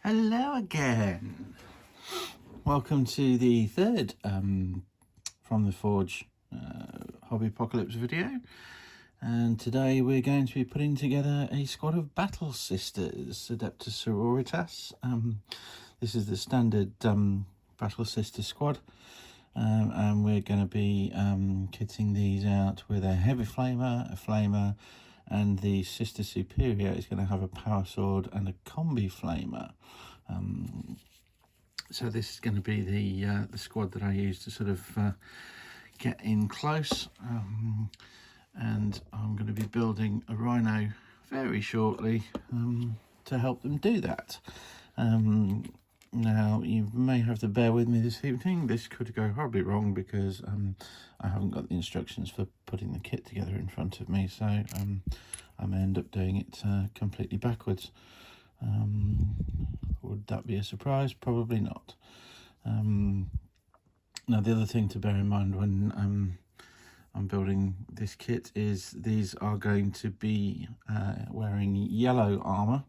Hello again. Welcome to the third from the Forge Hobbypocalypse video. And today we're going to be putting together a squad of battle sisters, Adepta Sororitas. This is the standard battle sister squad. And we're going to be kitting these out with a heavy flamer, a flamer, and the sister superior is going to have a power sword and a combi flamer. So this is going to be the squad that I use to sort of get in close, and I'm going to be building a rhino very shortly to help them do that. Now you may have to bear with me this evening. This could go horribly wrong because I haven't got the instructions for putting the kit together in front of me, so I may end up doing it completely backwards. Would that be a surprise? Probably not. Now the other thing to bear in mind when I'm building this kit is these are going to be wearing yellow armour.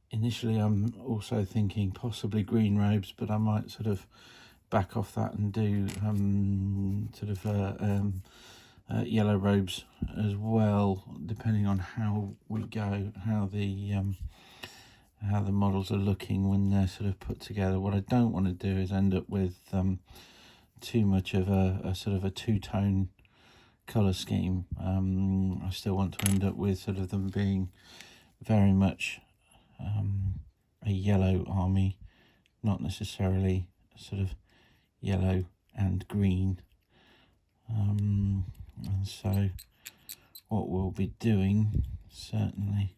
Initially I'm also thinking possibly green robes, but I might sort of back off that and do yellow robes as well, depending on how we go, how the models are looking when they're sort of put together. What I don't want to do is end up with too much of a sort of a two-tone colour scheme. I still want to end up with sort of them being very much a yellow army, not necessarily sort of yellow and green. And so what we'll be doing, certainly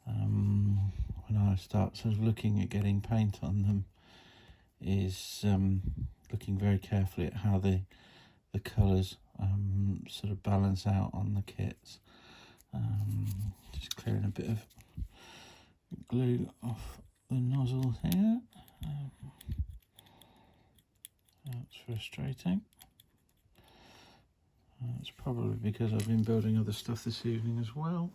when I start sort of looking at getting paint on them, is looking very carefully at how the colours sort of balance out on the kits. Just clearing a bit of glue off the nozzle here. That's frustrating. It's probably because I've been building other stuff this evening as well.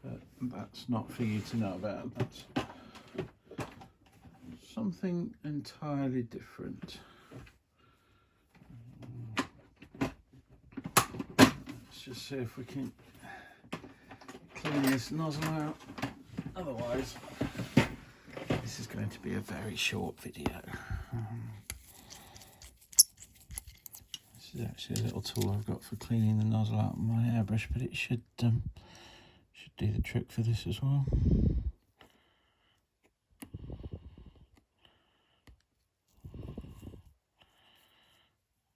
But that's not for you to know about. That's something entirely different. Let's just see if we can clean this nozzle out. Otherwise, this is going to be a very short video. This is actually a little tool I've got for cleaning the nozzle out of my airbrush, but it should do the trick for this as well.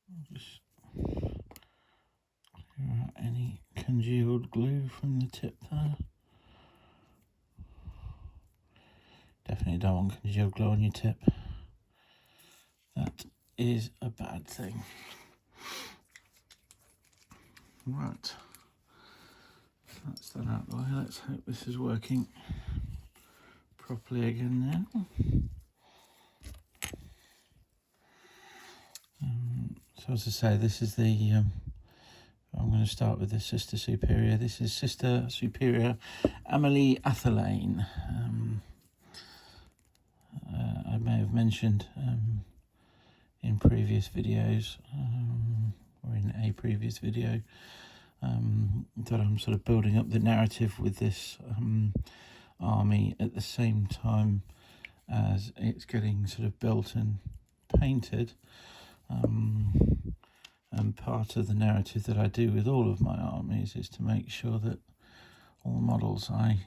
I'll just clear out any congealed glue from the tip there. Definitely don't want congealed glue on your tip. That is a bad thing. Right, that's that out of the way. Let's hope this is working properly again now. So as I say, this is the I'm going to start with the Sister Superior. This is Sister Superior Amelie Athelane. I may have mentioned in previous videos, or in a previous video, that I'm sort of building up the narrative with this army at the same time as it's getting sort of built and painted. And part of the narrative that I do with all of my armies is to make sure that all the models I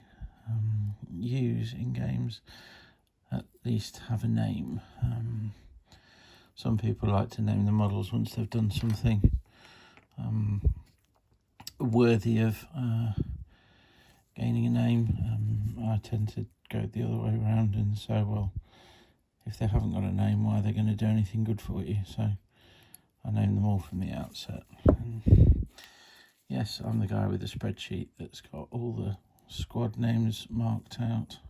use in games at least have a name. Some people like to name the models once they've done something worthy of gaining a name. I tend to go the other way around and say, well, if they haven't got a name, why are they going to do anything good for you? So I name them all from the outset. And yes, I'm the guy with the spreadsheet that's got all the squad names marked out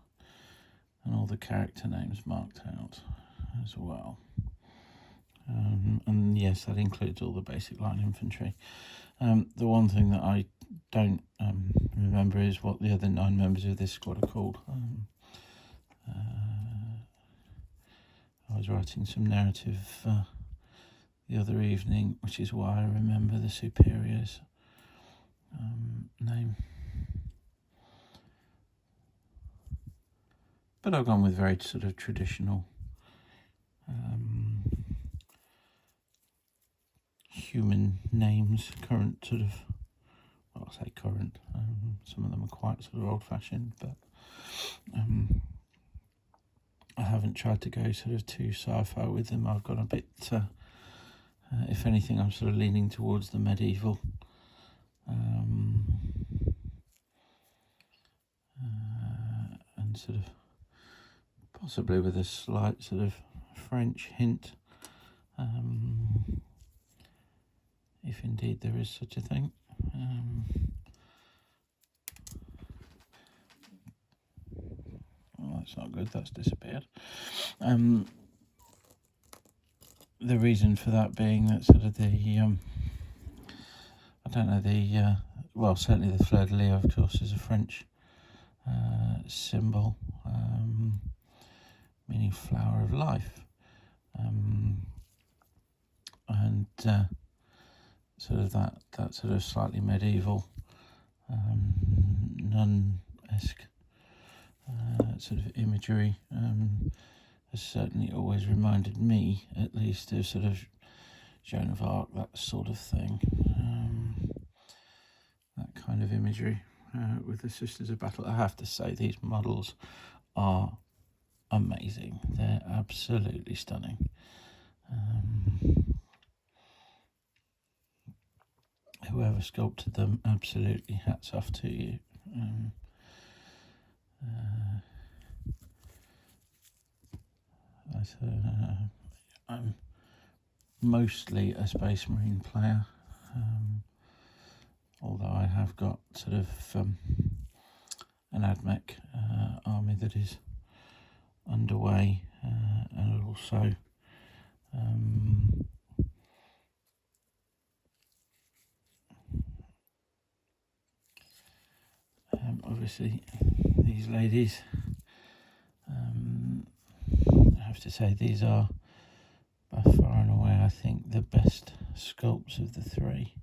and all the character names marked out as well. And yes, that includes all the basic line infantry. The one thing that I don't remember is what the other 9 members of this squad are called. I was writing some narrative the other evening, which is why I remember the superior's name. But I've gone with very sort of traditional human names, current sort of, well, I say current, some of them are quite sort of old-fashioned, but I haven't tried to go sort of too sci-fi with them. I've got a bit, if anything, I'm sort of leaning towards the medieval. And sort of possibly with a slight sort of French hint, if indeed there is such a thing. Oh, that's not good, that's disappeared. The reason for that being that sort of the, I don't know, the, well, certainly the fleur de lis, of course, is a French symbol, meaning flower of life. And sort of that sort of slightly medieval, nun-esque sort of imagery has certainly always reminded me, at least, of sort of Joan of Arc, that sort of thing, that kind of imagery with the Sisters of Battle. I have to say, these models are amazing. They're absolutely stunning. Whoever sculpted them, absolutely hats off to you. I'm mostly a Space Marine player, although I have got sort of an AdMech army that is underway, and also obviously these ladies, I have to say these are by far and away, I think, the best sculpts of the 3.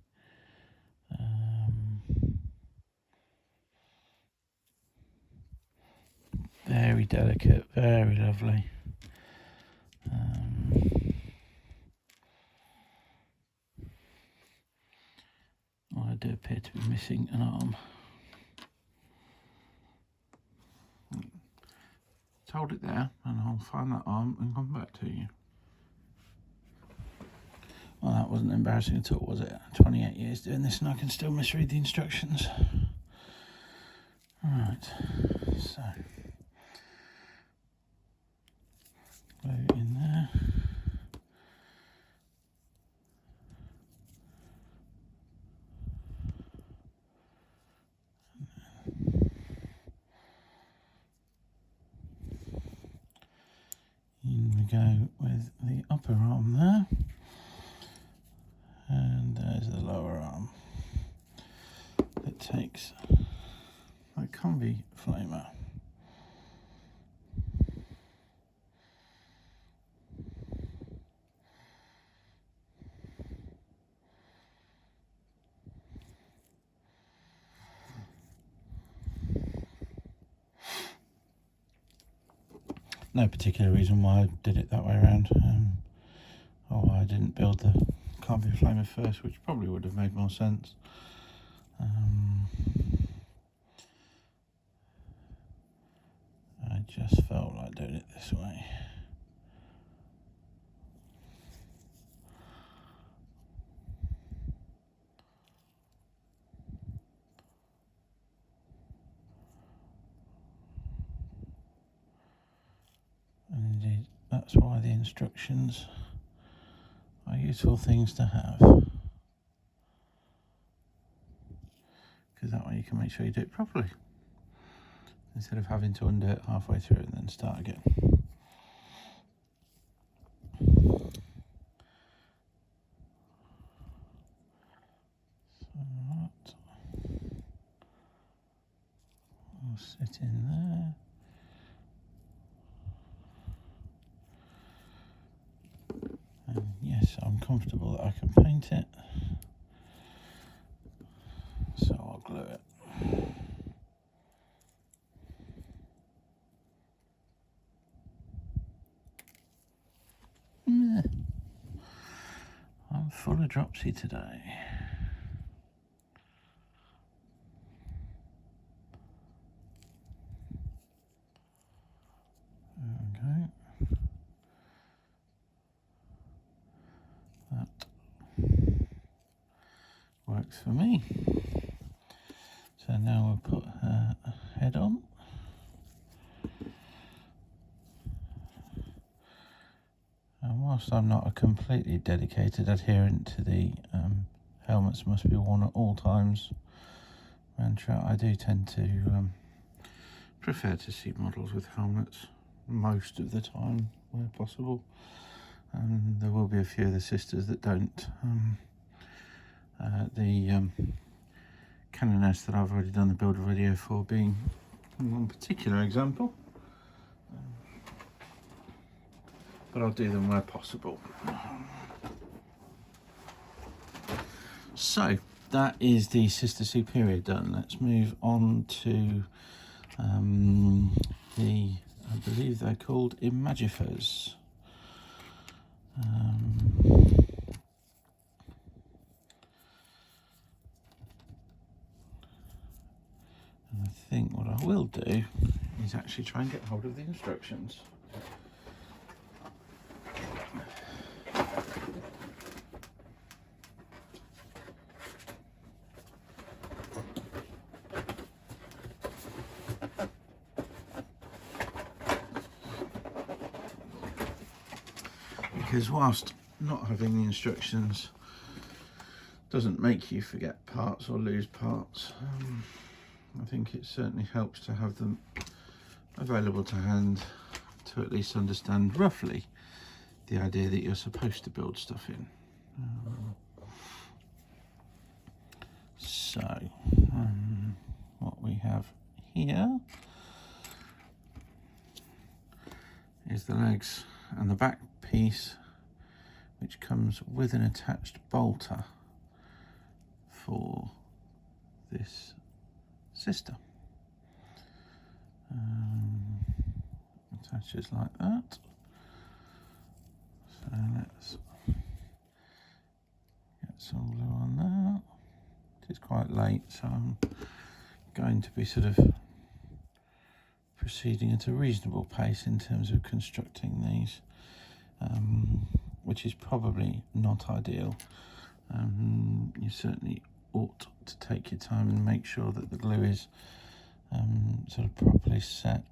Very delicate, very lovely. I do appear to be missing an arm. Just hold it there and I'll find that arm and come back to you. Well, that wasn't embarrassing at all, was it? 28 years doing this and I can still misread the instructions. Right, so glue in there. In we go with the upper arm there, and there's the lower arm that takes a combi flamer. No particular reason why I did it that way around, or why I didn't build the combi flamer first, which probably would have made more sense. I just felt like doing it this way. And indeed, that's why the instructions are useful things to have, because that way you can make sure you do it properly, instead of having to undo it halfway through and then start again. So sit in there. And yes, I'm comfortable that I can paint it, so I'll glue it. I'm full of dropsy today. Okay. That works for me. So now we'll put her head on. And whilst I'm not a completely dedicated adherent to the helmets must be worn at all times mantra, I do tend to prefer to see models with helmets most of the time where possible. And there will be a few of the sisters that don't. The Canoness that I've already done the build video for being one particular example. But I'll do them where possible. So that is the Sister Superior done. Let's move on to I believe they're called Imagifers. And I think what I will do is actually try and get hold of the instructions. Because whilst not having the instructions doesn't make you forget parts or lose parts, I think it certainly helps to have them available to hand to at least understand roughly the idea that you're supposed to build stuff in. So what we have here is the legs and the back piece, which comes with an attached bolter for this sister. Attaches like that. So let's get some glue on there. It is quite late, so I'm going to be sort of proceeding at a reasonable pace in terms of constructing these, which is probably not ideal. You certainly ought to take your time and make sure that the glue is sort of properly set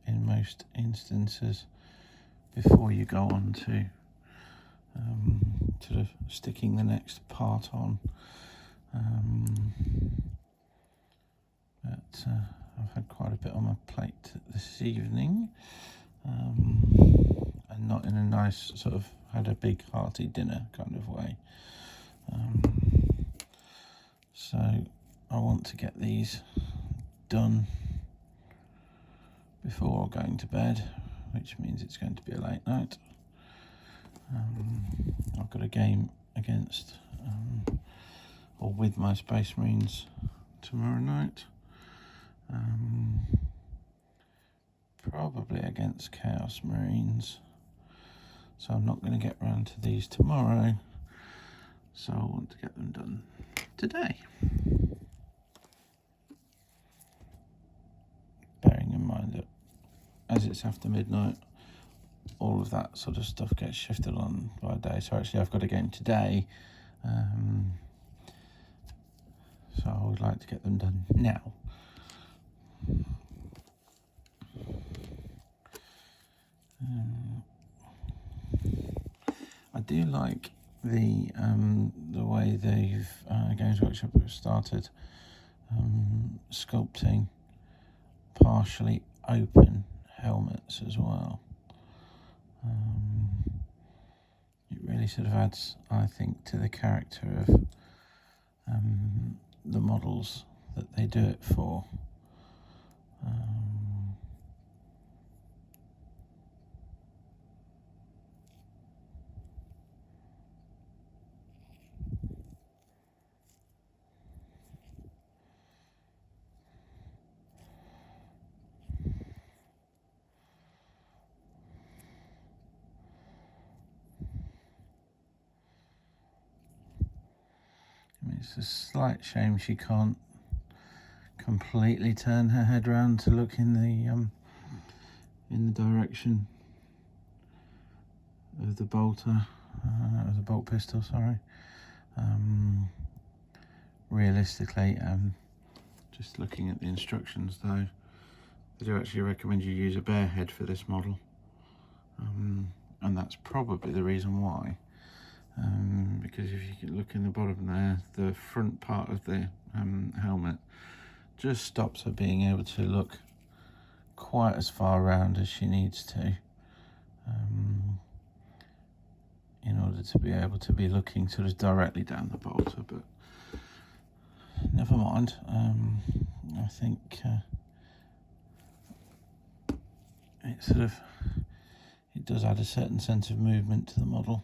in most instances before you go on to sort of sticking the next part on. But I've had quite a bit on my plate this evening, and not in a nice sort of had a big hearty dinner kind of way. So I want to get these done before going to bed, which means it's going to be a late night. I've got a game against or with my Space Marines tomorrow night, probably against Chaos Marines, so I'm not going to get round to these tomorrow, so I want to get them done today. Bearing in mind that as it's after midnight, all of that sort of stuff gets shifted on by day. So actually I've got a game today, so I would like to get them done now. I do like the way they've Games Workshop have started sculpting partially open helmets as well. It really sort of adds, I think, to the character of the models that they do it for. It's a slight shame she can't completely turn her head round to look in the direction of the bolter, of the bolt pistol. Sorry. Realistically, just looking at the instructions though, they do actually recommend you use a bare head for this model, and that's probably the reason why. Because if you can look in the bottom there, the front part of the helmet just stops her being able to look quite as far around as she needs to, in order to be able to be looking sort of directly down the bolter. But never mind. I think it does add a certain sense of movement to the model,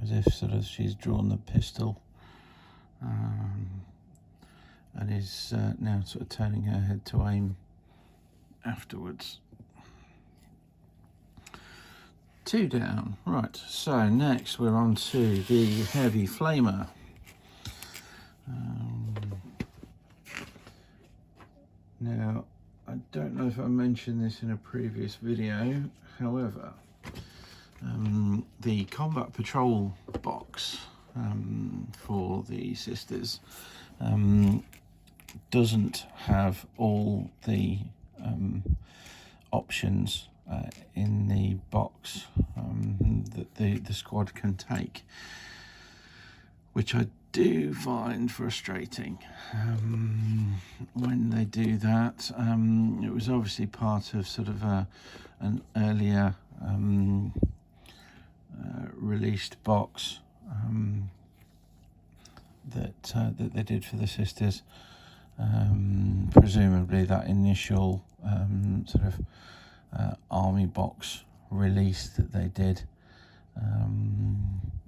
as if sort of she's drawn the pistol and is now sort of turning her head to aim afterwards. 2 down. Right, so next we're on to the heavy flamer. Now, I don't know if I mentioned this in a previous video, however, the combat patrol box for the sisters doesn't have all the options in the box that the squad can take, which I do find frustrating when they do that. It was obviously part of sort of an earlier released box that they did for the sisters. Presumably that initial sort of army box release that they did.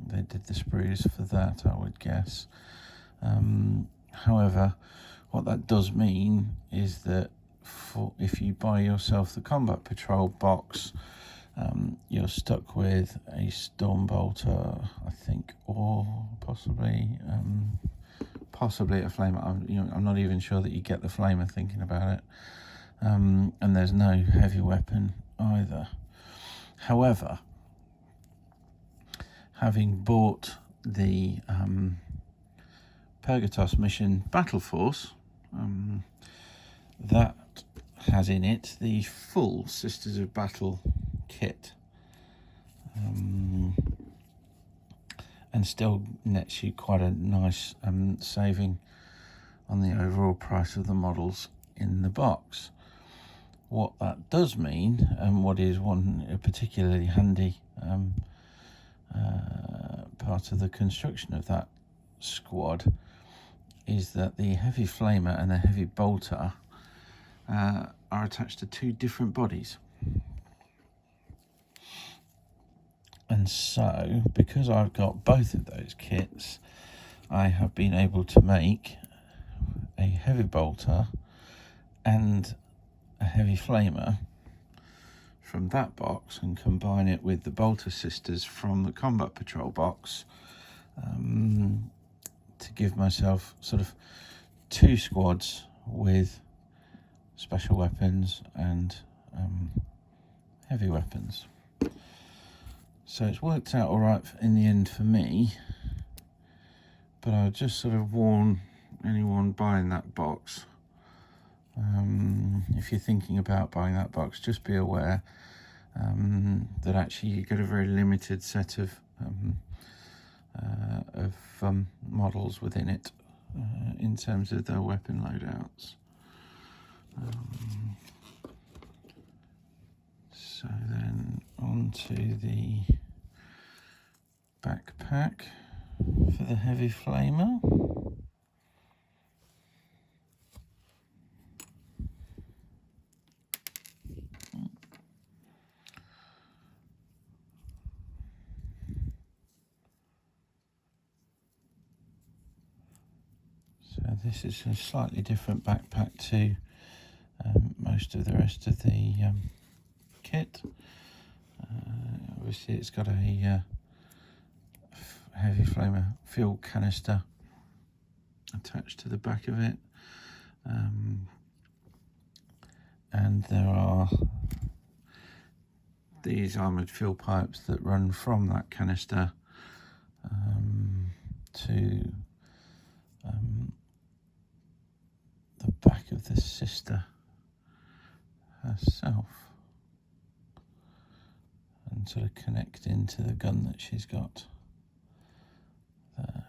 They did the sprues for that, I would guess. However, what that does mean is that if you buy yourself the Combat Patrol box, you're stuck with a Storm Bolter, I think, or possibly a Flamer. I'm not even sure that you get the Flamer, thinking about it. And there's no heavy weapon either. However, having bought the Purgatos mission Battle Force, that has in it the full Sisters of Battle kit, and still nets you quite a nice saving on the overall price of the models in the box. What that does mean, and what is one particularly handy part of the construction of that squad, is that the heavy flamer and the heavy bolter are attached to 2 different bodies. And so, because I've got both of those kits, I have been able to make a heavy bolter and a heavy flamer from that box and combine it with the bolter sisters from the Combat Patrol box, to give myself sort of 2 squads with special weapons and heavy weapons. So it's worked out all right in the end for me, but I'll just sort of warn anyone buying that box, if you're thinking about buying that box, just be aware that actually you get a very limited set of models within it, in terms of their weapon loadouts. So then on to the backpack for the heavy flamer. So this is a slightly different backpack to most of the rest of the kit. Obviously it's got a heavy flamer fuel canister attached to the back of it, and there are these armoured fuel pipes that run from that canister to the back of the sister herself, and sort of connect into the gun that she's got there.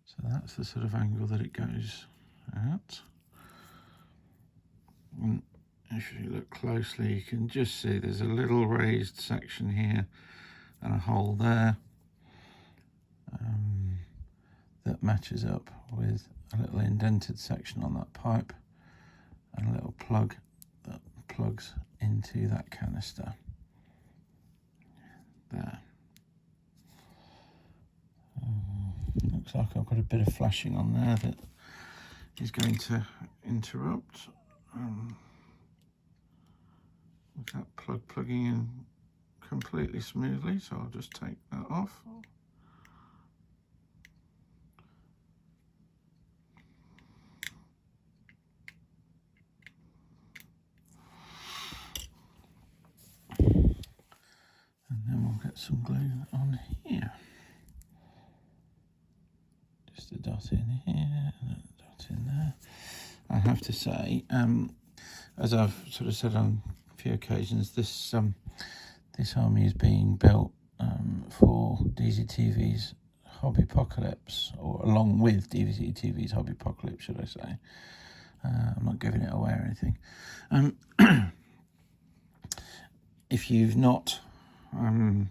So that's the sort of angle that it goes at. And if you look closely, you can just see there's a little raised section here and a hole there that matches up with a little indented section on that pipe and a little plug that plugs into that canister there. Looks like I've got a bit of flashing on there that is going to interrupt with that plug plugging in completely smoothly, so I'll just take that off. And then we'll get some glue on here. Just a dot in here and a dot in there. I have to say, as I've sort of said on a few occasions, this army is being built for DZTV's Hobbypocalypse, or along with DZTV's Hobbypocalypse, should I say. I'm not giving it away or anything. If you've not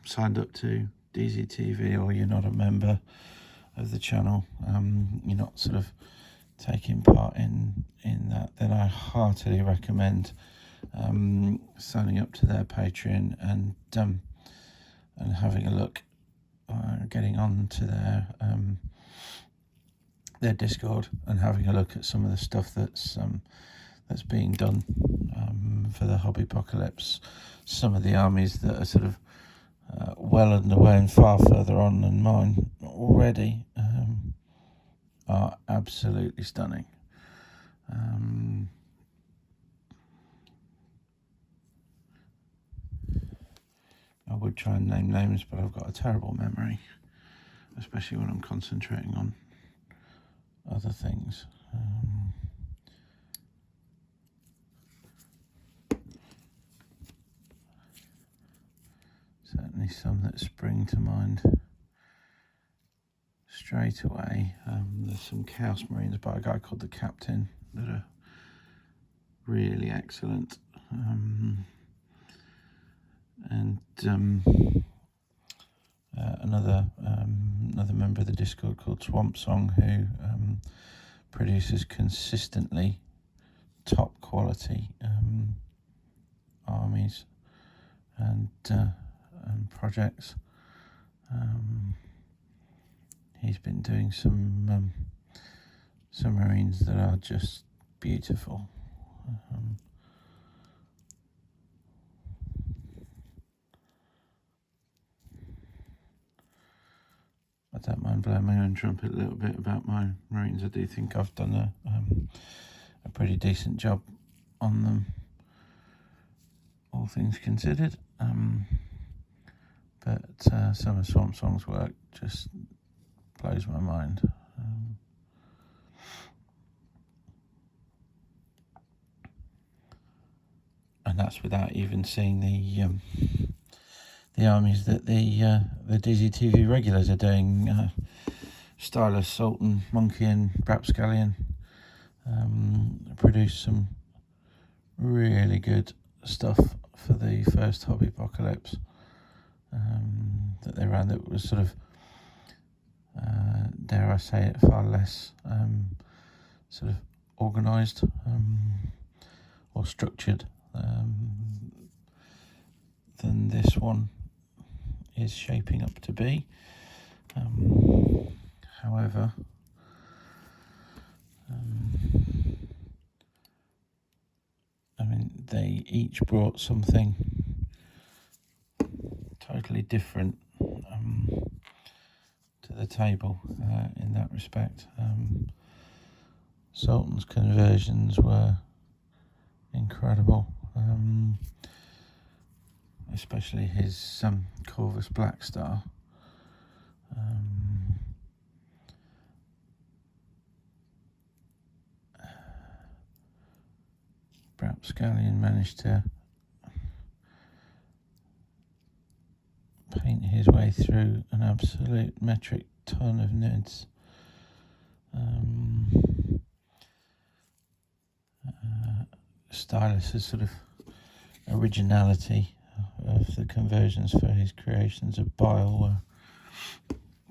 signed up to DZTV, or you're not a member of the channel, you're not sort of taking part in that, then I heartily recommend signing up to their Patreon and having a look, getting on to their Discord and having a look at some of the stuff that's being done for the Hobbypocalypse. Some of the armies that are sort of well underway and far further on than mine already are absolutely stunning. I would try and name names, but I've got a terrible memory, especially when I'm concentrating on other things. Certainly some that spring to mind straight away. There's some Chaos Marines by a guy called the Captain that are really excellent. And another member of the Discord called Swamp Song, who produces consistently top quality armies and projects. He's been doing some Marines that are just beautiful. I don't mind blowing my own trumpet a little bit about my Marines. I do think I've done a pretty decent job on them, all things considered. But some of Swamp Song's work just blows my mind. And that's without even seeing the armies that the DZTV regulars are doing. Stylus, Sultan, Monkey and Rapscallion produced some really good stuff for the first Hobbypocalypse that they ran, that was sort of, dare I say it, far less sort of organised or structured than this one is shaping up to be. However, I mean, they each brought something totally different to the table in that respect. Sultan's conversions were incredible, especially his Corvus Black Star. Perhaps Scallion managed to paint his way through an absolute metric ton of nids. Stylus's sort of originality of the conversions for his creations of bile were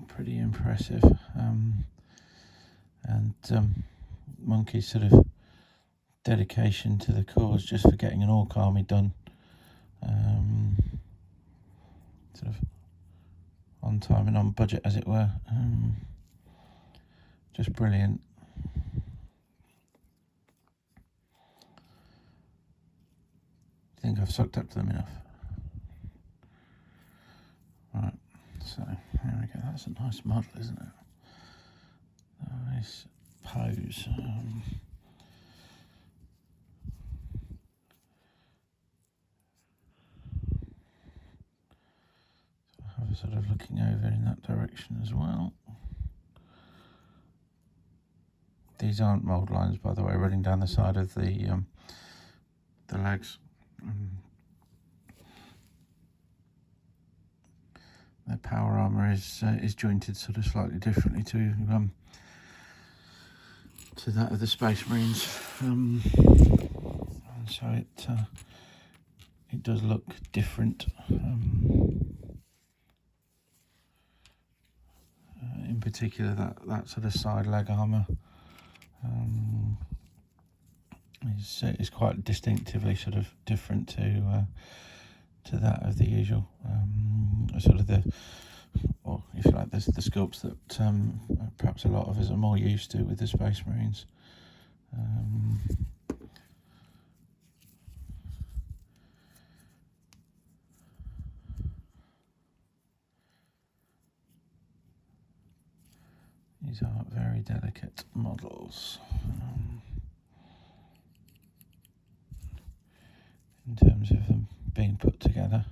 pretty impressive, and Monkey's sort of dedication to the cause just for getting an orc army done, sort of on time and on budget, as it were. Just brilliant. I think I've sucked up to them enough. Right, so there we go. That's a nice model, isn't it? Nice pose. I have a sort of looking over in that direction as well. These aren't mould lines, by the way, running down the side of the legs. Their power armour is jointed sort of slightly differently to that of the Space Marines, and so it does look different. In particular, that sort of side leg armour is quite distinctively sort of different to that of the usual sort of or if you like, the sculpts that perhaps a lot of us are more used to with the Space Marines. These are very delicate models in terms of them being put together.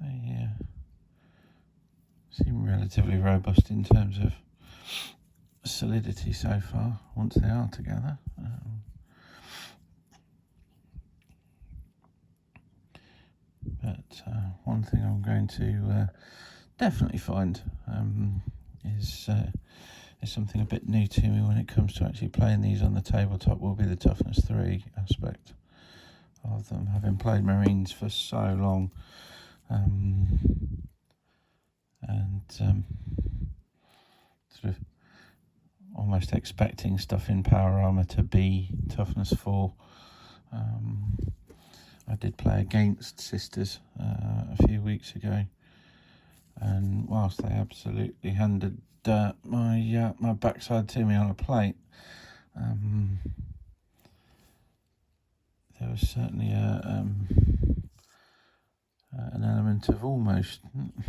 They seem relatively robust in terms of solidity so far, once they are together. But one thing I'm going to definitely find is something a bit new to me when it comes to actually playing these on the tabletop will be the toughness 3 aspect of them. Having played Marines for so long, and sort of almost expecting stuff in power armour to be toughness 4. I did play against Sisters a few weeks ago, and whilst they absolutely handed my backside to me on a plate, there was certainly an element of almost,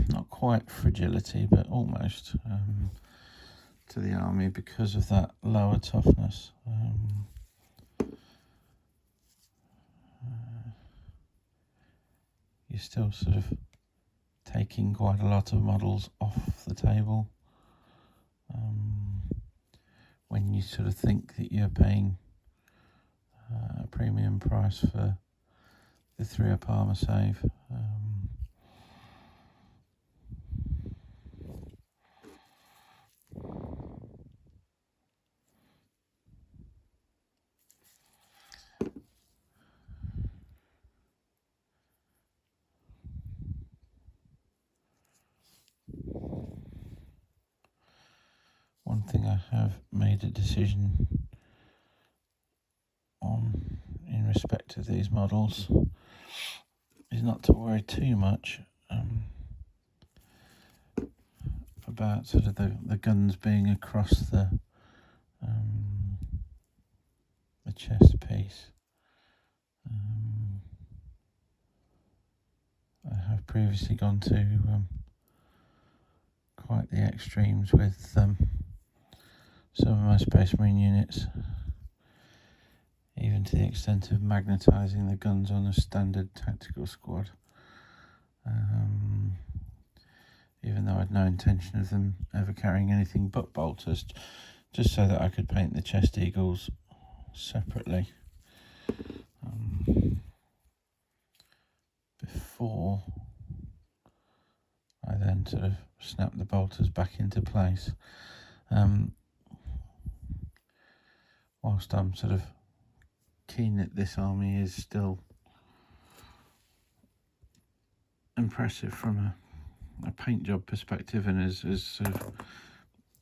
not quite fragility, but almost to the army because of that lower toughness. You're still sort of taking quite a lot of models off the table when you sort of think that you're paying a premium price for the 3-up armour save. One thing I have made a decision on in respect of these models is not to worry too much about sort of the guns being across the chest piece. I have previously gone to quite the extremes with some of my Space Marine units, even to the extent of magnetising the guns on a standard tactical squad, even though I had no intention of them ever carrying anything but bolters, just so that I could paint the chest eagles separately. Before I then sort of snap the bolters back into place. Whilst I'm sort of keen that this army is still impressive from a paint job perspective and as sort of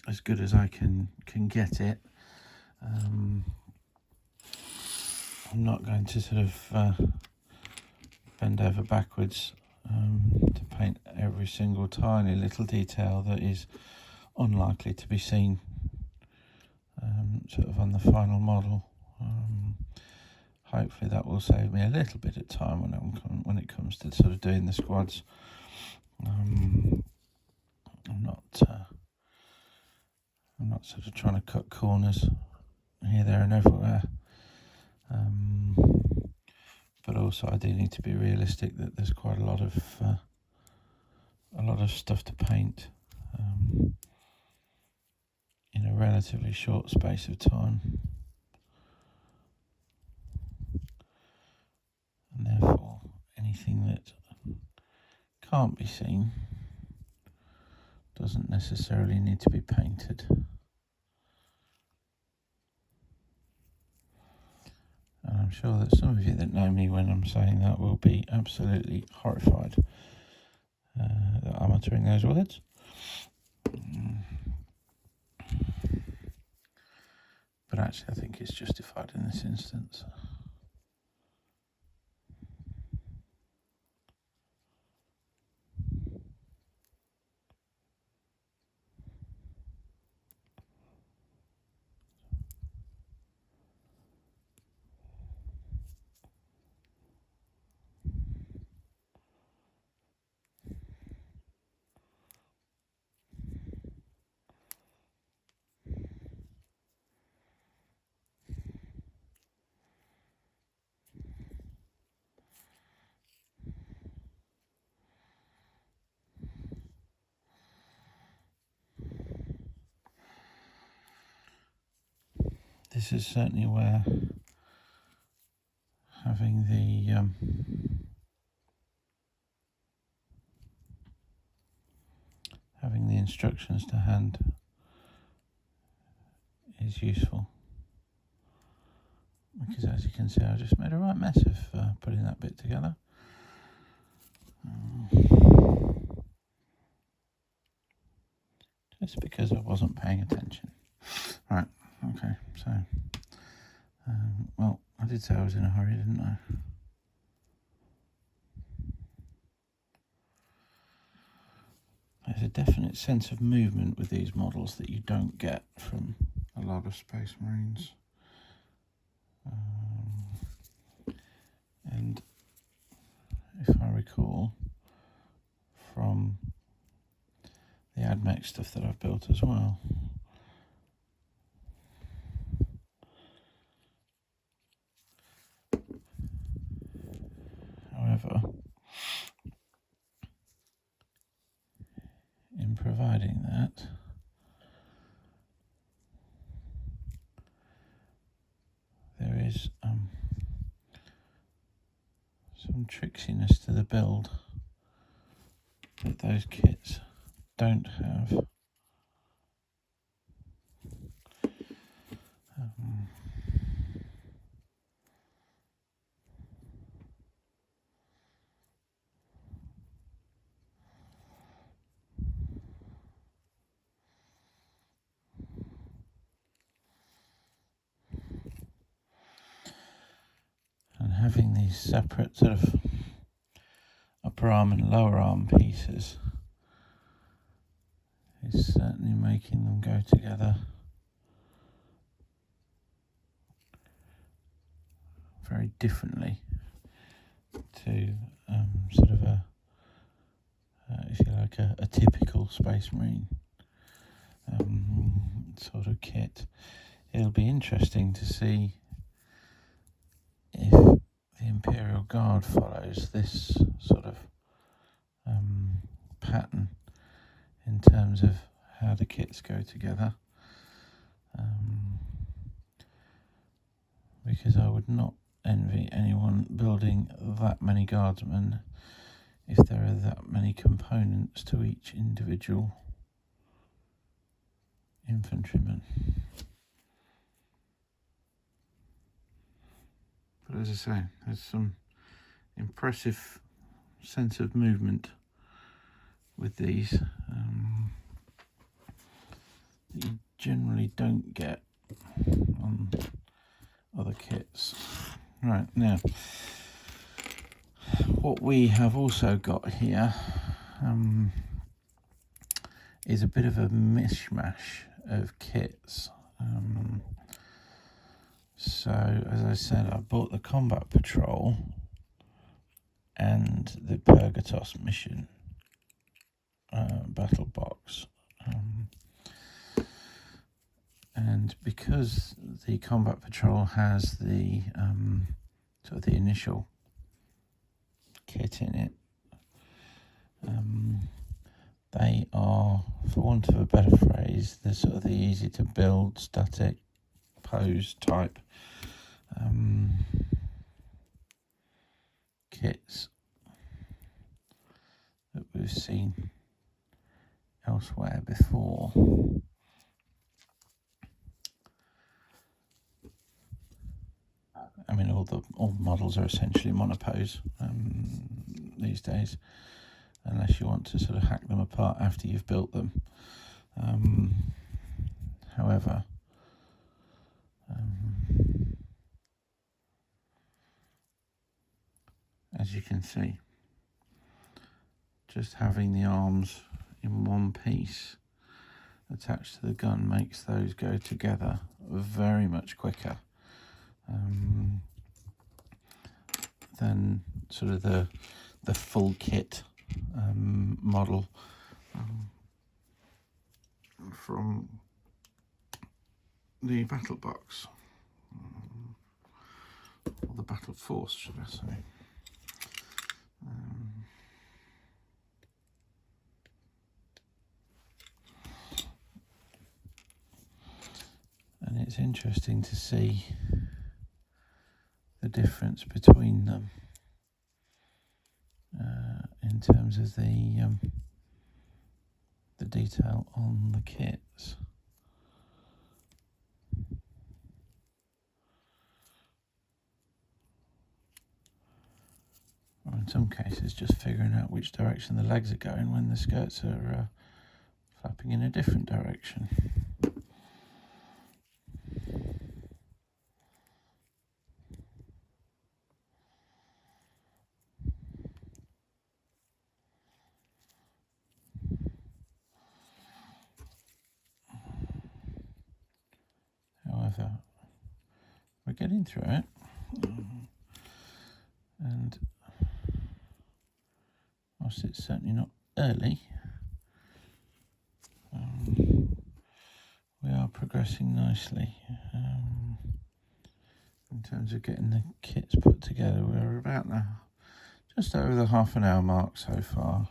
as good as I can get it, I'm not going to sort of bend over backwards to paint every single tiny little detail that is unlikely to be seen sort of on the final model. Hopefully that will save me a little bit of time when it comes to sort of doing the squads. I'm not sort of trying to cut corners here, there and everywhere. But also I do need to be realistic that there's quite a lot of stuff to paint in a relatively short space of time, and therefore anything that can't be seen doesn't necessarily need to be painted. And I'm sure that some of you that know me when I'm saying that will be absolutely horrified that I'm uttering those words. But actually I think it's justified in this instance. This is certainly where having the instructions to hand is useful, because as you can see I just made a right mess of putting that bit together. Just because I wasn't paying attention. Right, okay, so well, I did say I was in a hurry, didn't I? There's a definite sense of movement with these models that you don't get from a lot of Space Marines. And if I recall from the AdMech stuff that I've built as well, however, in providing that, there is some tricksiness to the build that those kits don't have. And having these separate sort of upper arm and lower arm pieces is certainly making them go together very differently to sort of if you like, a typical Space Marine sort of kit. It'll be interesting to see if the Imperial Guard follows this sort of pattern in terms of how the kits go together, because I would not envy anyone building that many guardsmen if there are that many components to each individual infantryman. But as I say, there's some impressive sense of movement with these that you generally don't get on other kits. Right, now what we have also got here is a bit of a mishmash of kits. So as I said, I bought the Combat Patrol and the Purgatos mission battle box, and because the Combat Patrol has the sort of the initial kit in it, they are, for want of a better phrase, they're sort of the easy to build static pose type kits that we've seen elsewhere before. I mean, all models are essentially monopose these days, unless you want to sort of hack them apart after you've built them. However, as you can see, just having the arms in one piece attached to the gun makes those go together very much quicker than sort of the full kit model from the battle box, or the battle force, should I say. And it's interesting to see the difference between them in terms of the detail on the kits. Or in some cases, just figuring out which direction the legs are going when the skirts are flapping in a different direction. However, we're getting through it, and whilst it's certainly not early, we are progressing nicely in terms of getting the kits put together. We're about now just over the half-an-hour mark so far.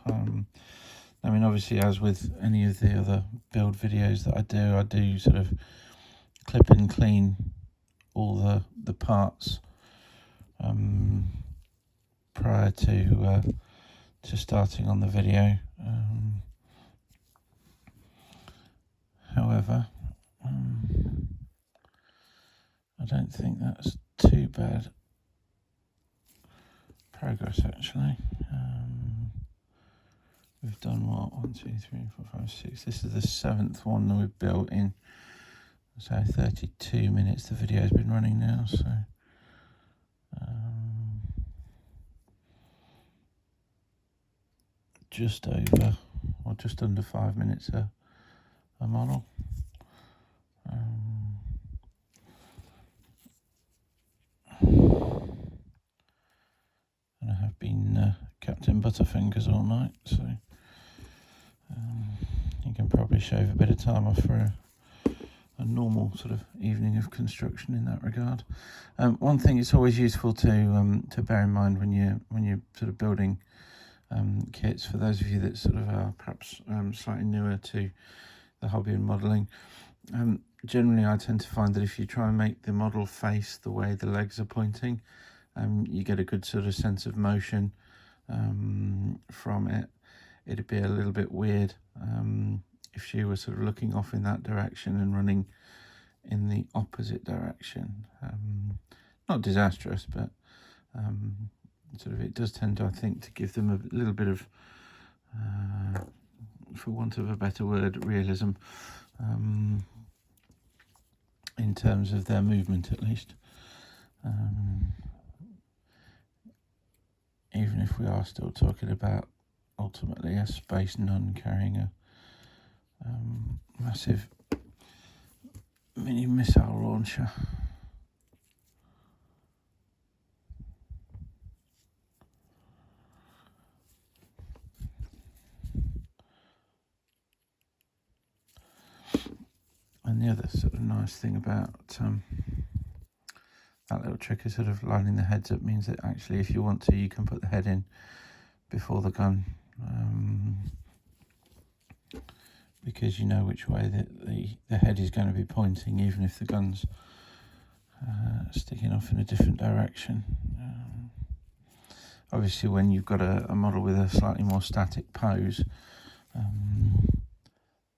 I mean, obviously, as with any of the other build videos that I do sort of clip and clean all the parts prior to starting on the video. However, I don't think that's too bad progress, actually. We've done what? 1, 2, 3, 4, 5, 6. This is the 7th one that we've built in. So 32 minutes the video's been running now. So just over, or just under 5 minutes a a model. And I have been Captain Butterfingers all night, so you can probably shave a bit of time off for a normal sort of evening of construction in that regard. One thing it's always useful to bear in mind when you're sort of building kits, for those of you that sort of are perhaps slightly newer to the hobby and modelling, generally I tend to find that if you try and make the model face the way the legs are pointing, you get a good sort of sense of motion from it. It'd be a little bit weird if she was sort of looking off in that direction and running in the opposite direction. Not disastrous, but sort of it does tend to, I think, to give them a little bit of, for want of a better word, realism in terms of their movement, at least. Even if we are still talking about ultimately a space nun carrying a massive mini missile launcher. And the other sort of nice thing about that little trick is sort of lining the heads up means that actually if you want to, you can put the head in before the gun, because you know which way the head is going to be pointing, even if the gun's sticking off in a different direction. Obviously when you've got a model with a slightly more static pose,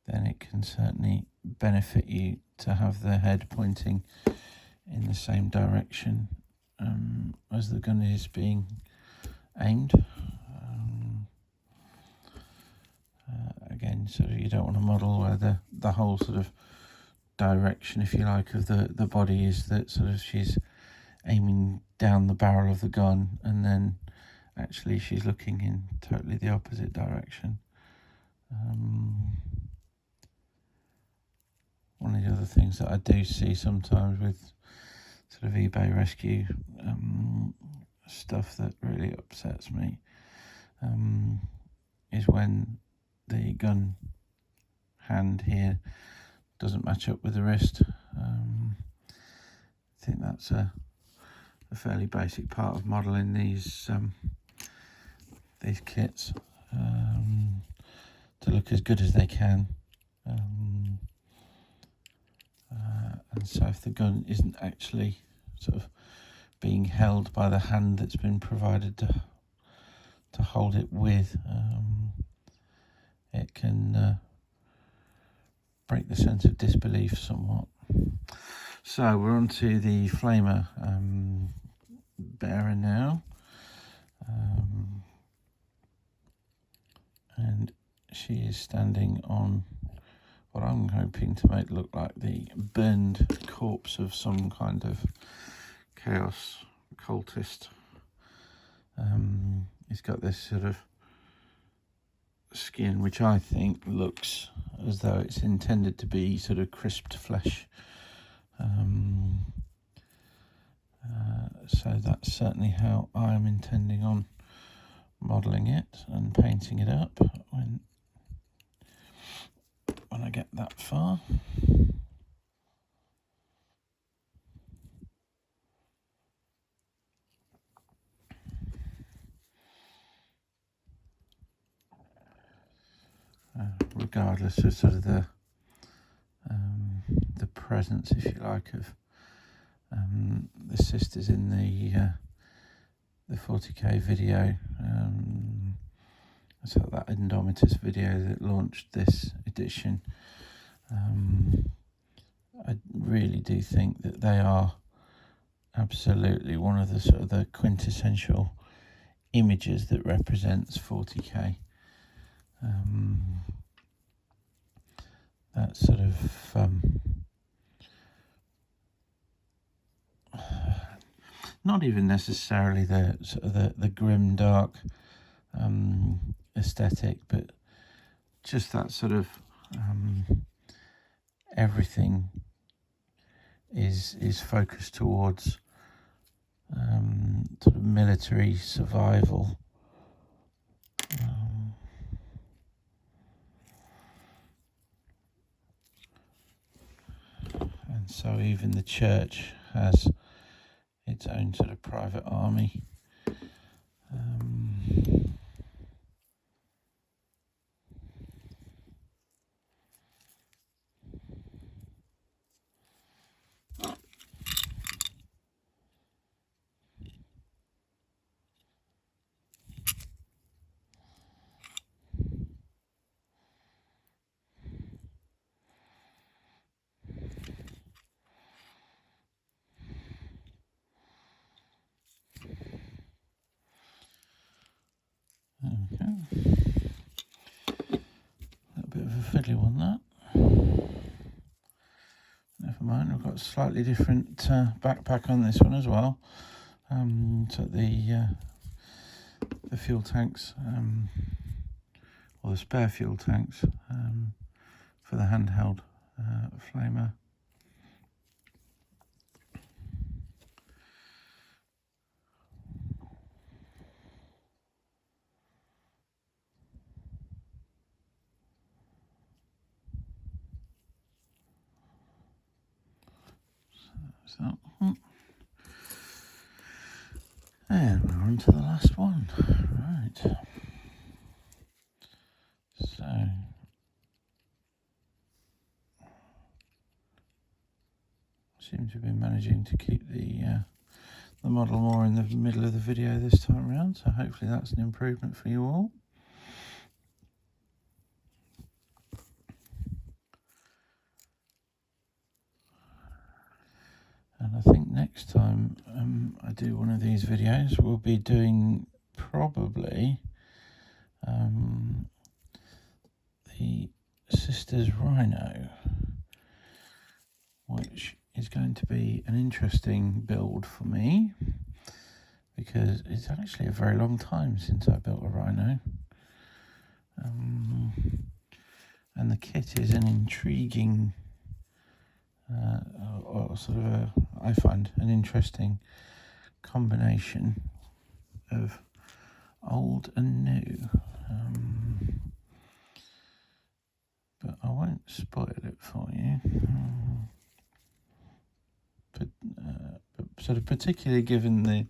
then it can certainly benefit you to have the head pointing in the same direction as the gun is being aimed. Again, so you don't want a model where the whole sort of direction, if you like, of the body is that sort of she's aiming down the barrel of the gun and then actually she's looking in totally the opposite direction. One of the other things that I do see sometimes with sort of eBay rescue stuff that really upsets me is when the gun hand here doesn't match up with the wrist. I think that's a fairly basic part of modelling these kits to look as good as they can. And so if the gun isn't actually sort of being held by the hand that's been provided to hold it with, it can break the sense of disbelief somewhat. So we're on to the flamer bearer now, and she is standing on what I'm hoping to make look like the burned corpse of some kind of chaos cultist. It's got this sort of skin which I think looks as though it's intended to be sort of crisped flesh. So that's certainly how I'm intending on modelling it and painting it up when I get that far. Regardless of sort of the presence, if you like, of the sisters in the 40k video, so that Indomitus video that launched this edition, I really do think that they are absolutely one of the sort of the quintessential images that represents 40k. That sort of not even necessarily the sort of the grim dark aesthetic, but just that sort of everything is focused towards sort of military survival. And so even the church has its own sort of private army. Okay. A bit of a fiddly one, that. Never mind, I've got a slightly different backpack on this one as well. So the fuel tanks, or the spare fuel tanks, for the handheld flamer. So, and we're on to the last one. Right. So, seem to be managing to keep the model more in the middle of the video this time around. So hopefully that's an improvement for you all. And I think next time I do one of these videos, we'll be doing probably the Sisters Rhino, which is going to be an interesting build for me, because it's actually a very long time since I built a Rhino. And the kit is an intriguing, or sort of I find an interesting combination of old and new. But I won't spoil it for you. But sort of particularly given the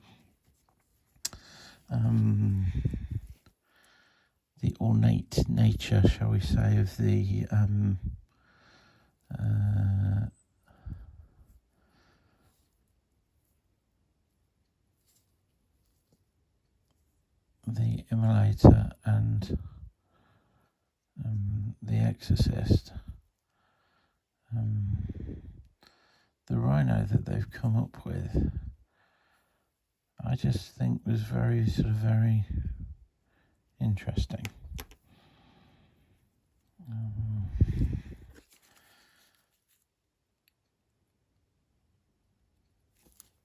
ornate nature, shall we say, of the Immolator and the Exorcist. The Rhino that they've come up with, I just think was very interesting.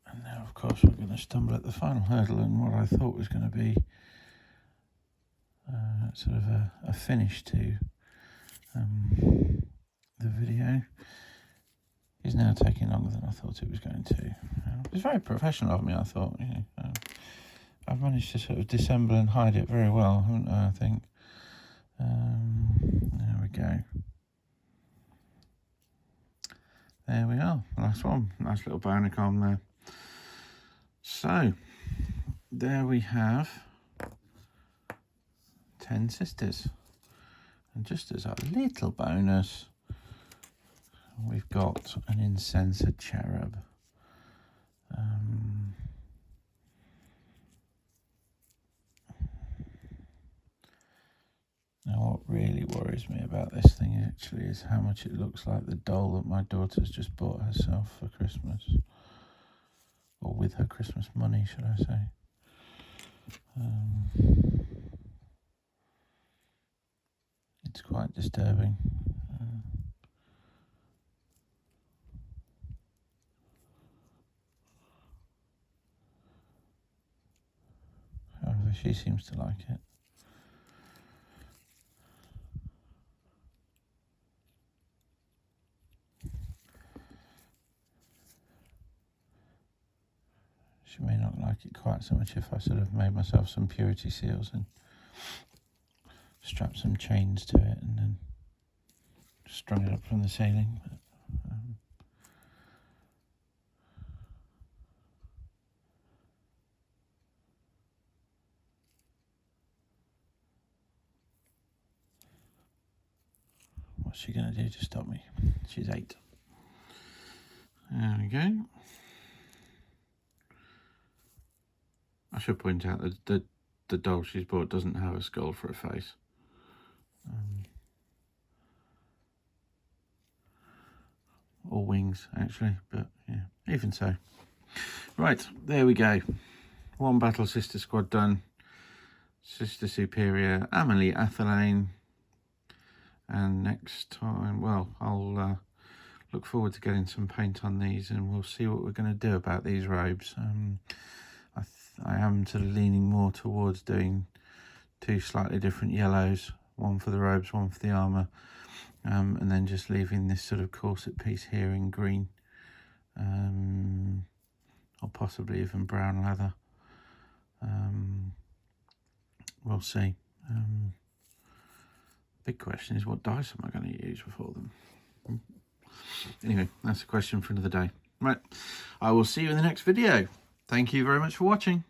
And now, of course, we're going to stumble at the final hurdle, and what I thought was going to be sort of a finish to the video is now taking longer than I thought it was going to. It's very professional of me, I thought. I've managed to sort of dissemble and hide it very well, haven't I think. There we go. There we are, last one. Nice little bonacom there. So, there we have 10 sisters. And just as a little bonus, we've got an Incensed Cherub. Now, what really worries me about this thing actually is how much it looks like the doll that my daughter's just bought herself for Christmas. Or with her Christmas money, should I say. It's quite disturbing. However, she seems to like it. She may not like it quite so much if I sort of made myself some purity seals and strapped some chains to it and then strung it up from the ceiling. But, what's she going to do to stop me? She's 8. There we go. I should point out that the doll she's bought doesn't have a skull for a face. Or wings, actually, but yeah, even so. Right, there we go. One battle sister squad done. Sister Superior, Amelie Athelane. And next time, well, I'll look forward to getting some paint on these, and we'll see what we're going to do about these robes. I am sort of leaning more towards doing 2 slightly different yellows, one for the robes, one for the armour, and then just leaving this sort of corset piece here in green, or possibly even brown leather. We'll see. Big question is, what dice am I going to use for them? Anyway, that's a question for another day. Right, I will see you in the next video. Thank you very much for watching.